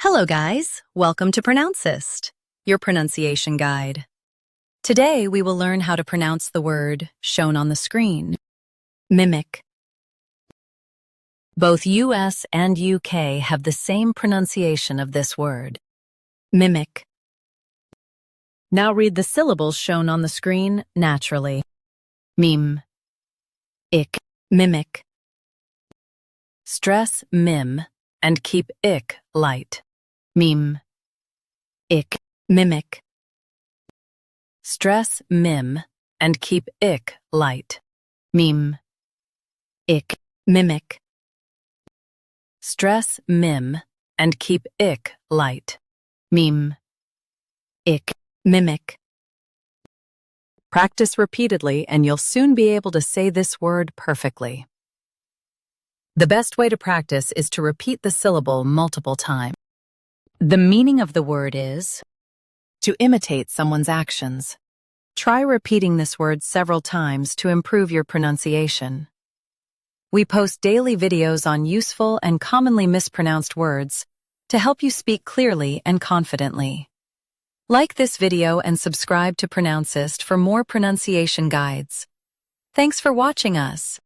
Hello guys, welcome to Pronouncist, your pronunciation guide. Today we will learn how to pronounce the word shown on the screen. Mimic. Both US and UK have the same pronunciation of this word. Mimic. Now read the syllables shown on the screen naturally. Mim. Ik. Mimic. Stress mim and keep ik light. Mim. Ik. Mimic. Stress mim and keep ik light. Mim. Ik. Mimic. Stress mim and keep ik light. Mim. Ik. Mimic. Practice repeatedly and you'll soon be able to say this word perfectly. The best way to practice is to repeat the syllable multiple times. The meaning of the word is to imitate someone's actions. Try repeating this word several times to improve your pronunciation. We post daily videos on useful and commonly mispronounced words to help you speak clearly and confidently. Like this video and subscribe to Pronouncist for more pronunciation guides. Thanks for watching us.